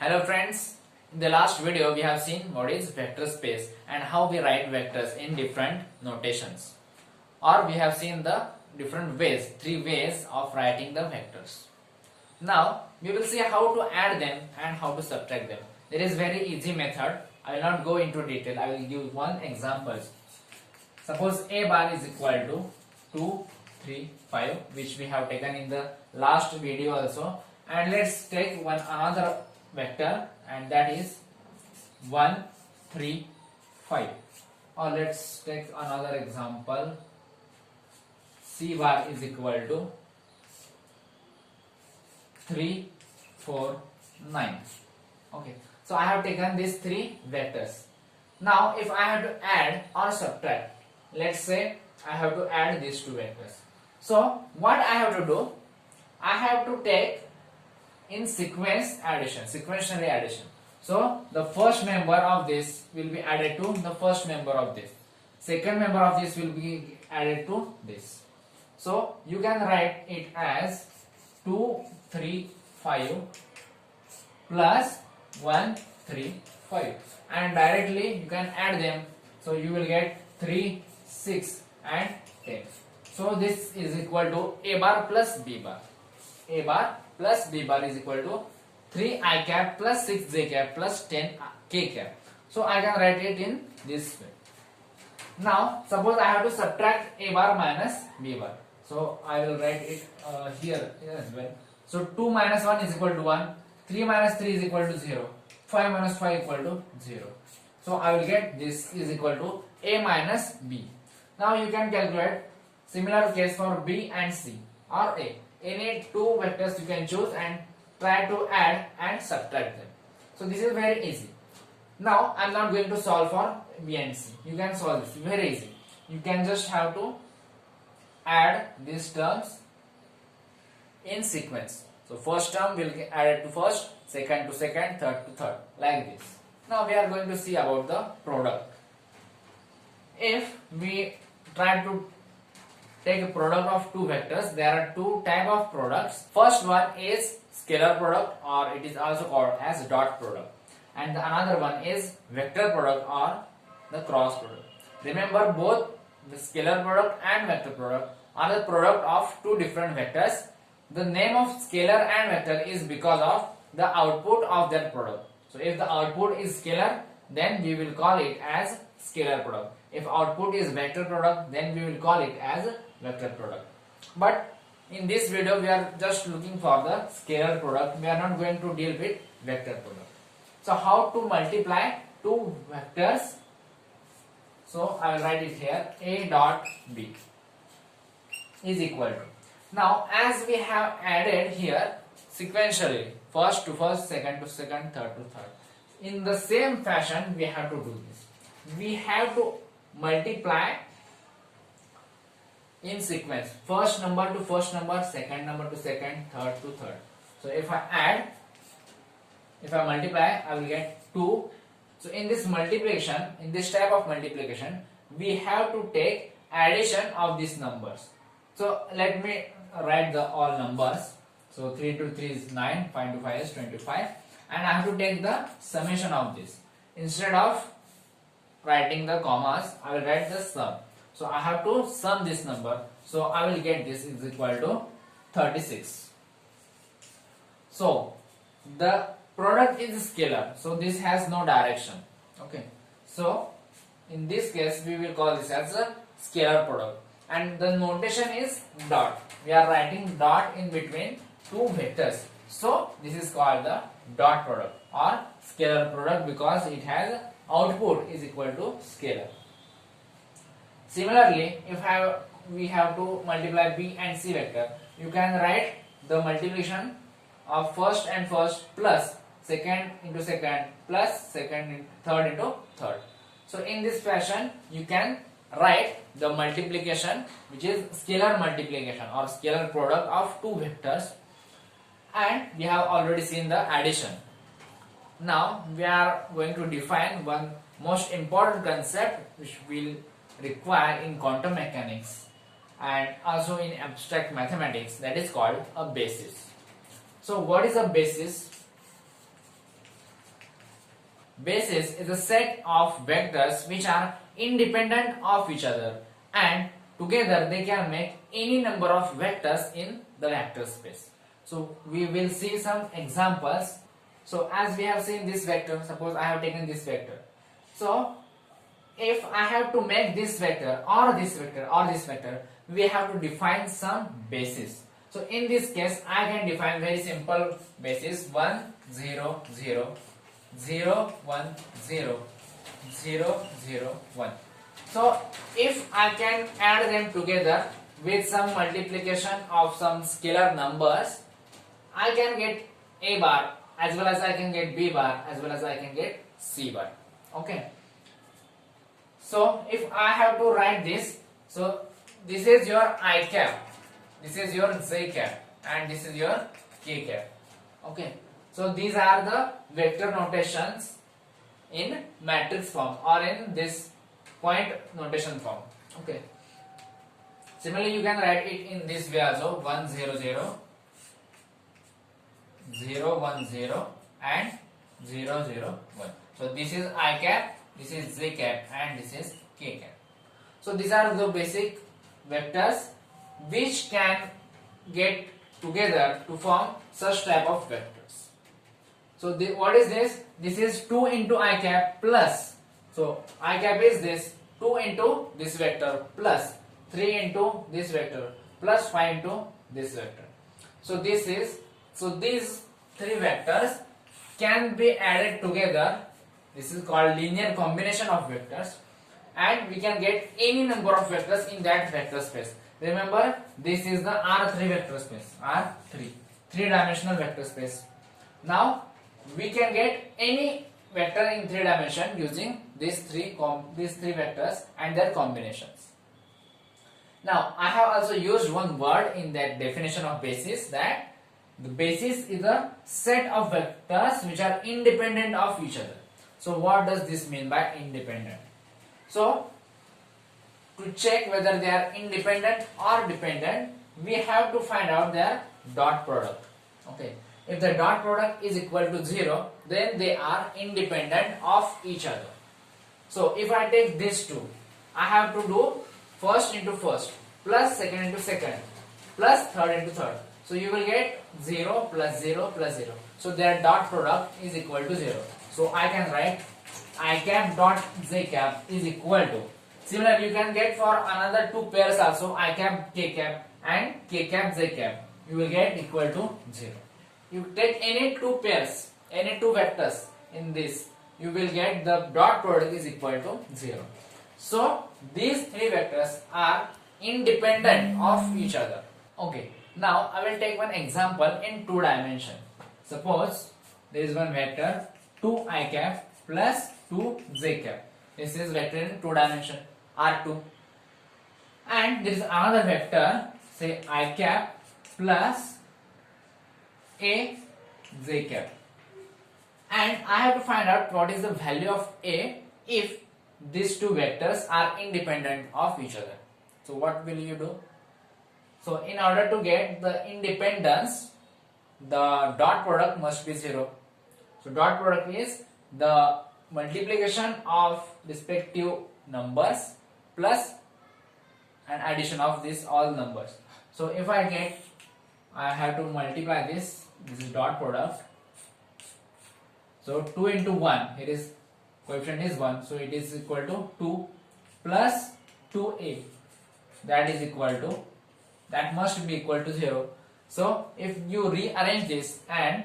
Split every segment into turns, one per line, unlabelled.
Hello friends, in the last video we have seen what is vector space and how we write vectors in different notations. Or we have seen the different ways, 3 ways of writing the vectors. Now we will see how to add them and how to subtract them. There is very easy method. I will not go into detail. I will give one example. Suppose a bar is equal to 2, 3, 5, which we have taken in the last video also. And let's take one another vector, and that is 1, 3, 5. Or let's take another example. C bar is equal to 3, 4, 9. Okay, so I have taken these 3 vectors. Now if I have to add or subtract, let's say I have to add these 2 vectors. So what I have to do, I have to take in sequentially addition. So the first member of this will be added to the first member of this. Second member of this will be added to this. So you can write it as 2, 3, 5 plus 1, 3, 5, and directly you can add them. So you will get 3, 6 and 10. So this is equal to a bar plus b bar. A bar plus b bar is equal to 3 I cap plus 6 j cap plus 10 k cap. So I can write it in this way. Now suppose I have to subtract a bar minus b bar. So I will write it here as well. So 2 minus 1 is equal to 1. 3 minus 3 is equal to 0. 5 minus 5 equal to 0. So I will get this is equal to a minus b. Now you can calculate similar case for b and c or a. Any 2 vectors you can choose and try to add and subtract them. So this is very easy. Now I am not going to solve for b and c. You can solve this very easy. You can just have to add these terms in sequence. So first term will get added to first, second to second, third to third, like this. Now we are going to see about the product. If we try to take a product of 2 vectors, there are 2 type of products. First one is scalar product, or it is also called as dot product, and the another one is vector product or the cross product. Remember, both the scalar product and vector product are the product of 2 different vectors. The name of scalar and vector is because of the output of that product. So if the output is scalar, then we will call it as scalar product. If output is vector product, then we will call it as vector product. But in this video we are just looking for the scalar product. We are not going to deal with vector product. So how to multiply 2 vectors? So I will write it here. A dot b is equal to. Now as we have added here sequentially, first to first, second to second, third to third, in the same fashion we have to do this. We have to multiply in sequence, first number to first number, second number to second, third to third. So if I multiply, I will get 2. So in this multiplication, in this type of multiplication, we have to take addition of these numbers. So let me write the all numbers. So 3 to 3 is 9, 5 to 5 is 25, and I have to take the summation of this. Instead of writing the commas, I will write the sum. So I have to sum this number. So I will get this is equal to 36. So the product is scalar. So this has no direction. Okay. So in this case we will call this as a scalar product. And the notation is dot. We are writing dot in between 2 vectors. So this is called the dot product or scalar product because it has output is equal to scalar. Similarly, if we have to multiply b and c vector, you can write the multiplication of first and first plus second into second plus second third into third. So in this fashion you can write the multiplication, which is scalar multiplication or scalar product of 2 vectors, and we have already seen the addition. Now we are going to define one most important concept which will require in quantum mechanics and also in abstract mathematics, that is called a basis. So what is a basis? basis is a set of vectors which are independent of each other and together they can make any number of vectors in the vector space. So we will see some examples. So as we have seen this vector, suppose I have taken this vector. So if I have to make this vector or this vector or this vector, we have to define some basis. So in this case, I can define very simple basis 1 0 0 0 1 0 0 0 1. So if I can add them together with some multiplication of some scalar numbers, I can get A bar as well as I can get B bar as well as I can get C bar. Okay. So if I have to write this, so this is your I cap, this is your J cap, and this is your K cap. Okay. So these are the vector notations in matrix form or in this point notation form. Okay. Similarly, you can write it in this way also: 1 0 0 0 1 0 and 0 0 1. So this is I cap, this is J cap, and this is K cap. So these are the basic vectors which can get together to form such type of vectors. So what is this? This is 2 into I cap plus, so I cap is this 2 into this vector plus 3 into this vector plus 5 into this vector. So these three vectors can be added together. This is called linear combination of vectors, and we can get any number of vectors in that vector space. Remember, this is the R3 vector space, R3, three-dimensional vector space. Now we can get any vector in 3 dimension using these three vectors and their combinations. Now I have also used one word in that definition of basis, that the basis is a set of vectors which are independent of each other. So what does this mean by independent? So to check whether they are independent or dependent, we have to find out their dot product. Okay. If the dot product is equal to 0, then they are independent of each other. So if I take these two, I have to do first into first plus second into second plus third into third. So you will get 0 plus 0 plus 0. So their dot product is equal to 0. So I can write I cap dot J cap is equal to. Similarly, you can get for another two pairs also, I cap K cap and K cap J cap. You will get equal to 0. You take any two pairs, any two vectors in this, you will get the dot product is equal to 0. So these three vectors are independent of each other. Okay. Now I will take one example in 2 dimension. Suppose there is one vector 2 I cap plus 2 J cap. This is vector in 2 dimension R2. And there is another vector, say I cap plus A J cap. And I have to find out what is the value of A if these two vectors are independent of each other. So what will you do? So in order to get the independence, the dot product must be 0. So dot product is the multiplication of respective numbers plus an addition of these all numbers. So if I have to multiply this is dot product. So 2 into 1, here is coefficient is 1, so it is equal to 2 plus 2a, that must be equal to 0. So if you rearrange this and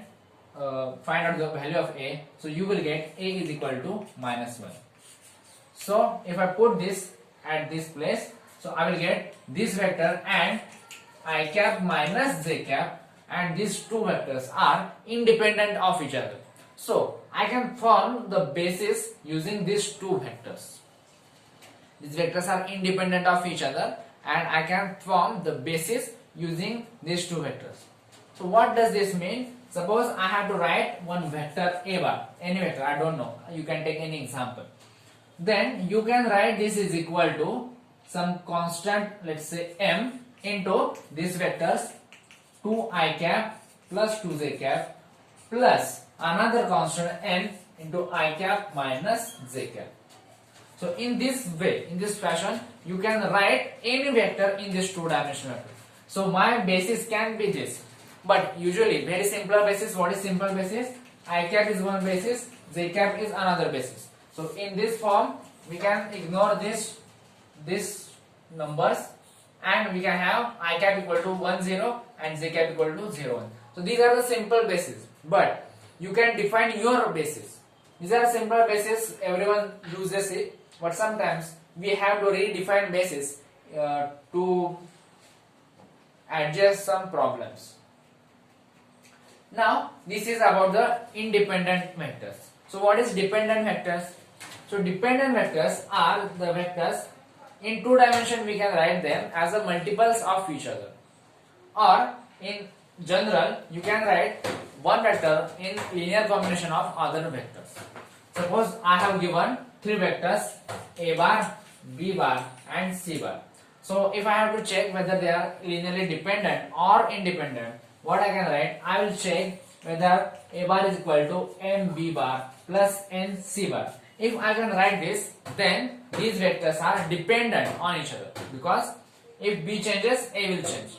find out the value of a, so you will get a is equal to minus 1. So if I put this at this place, so I will get this vector and I cap minus j cap, and these two vectors are independent of each other. So I can form the basis using these two vectors. These vectors are independent of each other and I can form the basis using these two vectors. So what does this mean? Suppose I have to write one vector a bar, any vector, I don't know, you can take any example. Then you can write this is equal to some constant, let's say m, into these vectors 2 I cap plus 2 j cap plus another constant n into I cap minus j cap. So in this way, in this fashion, you can write any vector in this two-dimensional vector. So my basis can be this, but usually very simple basis. What is simple basis? I cap is one basis, j cap is another basis. So in this form, we can ignore this numbers, and we can have I cap equal to 1 0 and j cap equal to 0 1. So these are the simple bases, but you can define your basis. These are simple bases, everyone uses it, but sometimes we have to redefine basis to adjust some problems. Now this is about the independent vectors. So what is dependent vectors? So dependent vectors are the vectors in two dimension. We can write them as the multiples of each other, or in general you can write one vector in linear combination of other vectors. Suppose I have given three vectors a bar, b bar and c bar. So if I have to check whether they are linearly dependent or independent, what I can write? I will check whether a bar is equal to mb bar plus nc bar. If I can write this, then these vectors are dependent on each other, because if b changes, a will change,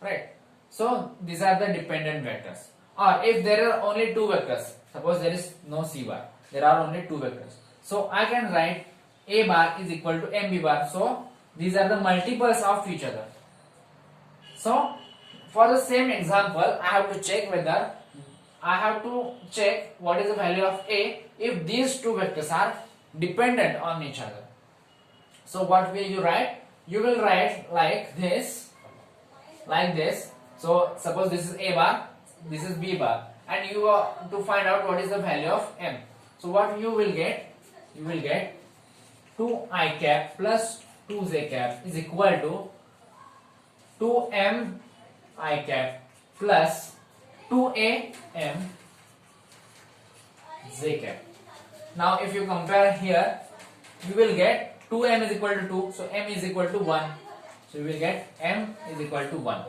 right? So these are the dependent vectors. Or if there are only two vectors, suppose there is no c bar, there are only two vectors, so I can write a bar is equal to mb bar. So these are the multiples of each other. So for the same example, I have to check what is the value of a if these two vectors are dependent on each other. So what will you write? You will write like this. So suppose this is a bar, this is b bar, and you are to find out what is the value of m. So what you will get? You will get 2i cap plus 2j cap is equal to 2m I cap plus 2am j cap. Now if you compare here, you will get 2m is equal to 2, so m is equal to 1. So you will get m is equal to 1.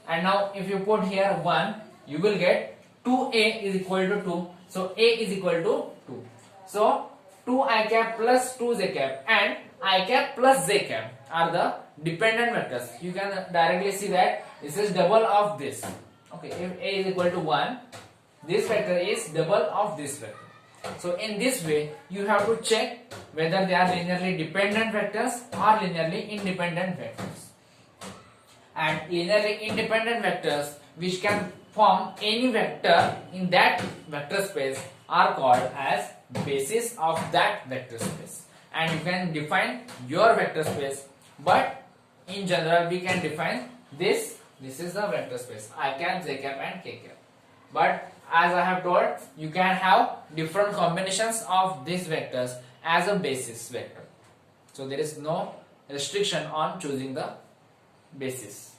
And now if you put here 1, you will get 2a is equal to 2. So a is equal to 2. So 2i cap plus 2j cap and I cap plus j cap are the dependent vectors. You can directly see that this is double of this. Okay, if a is equal to 1, this vector is double of this vector. So in this way, you have to check whether they are linearly dependent vectors or linearly independent vectors. And linearly independent vectors which can form any vector in that vector space are called as basis of that vector space. And you can define your vector space, but in general we can define this is the vector space I cap, j cap and k cap. But as I have told, you can have different combinations of these vectors as a basis vector. So there is no restriction on choosing the basis.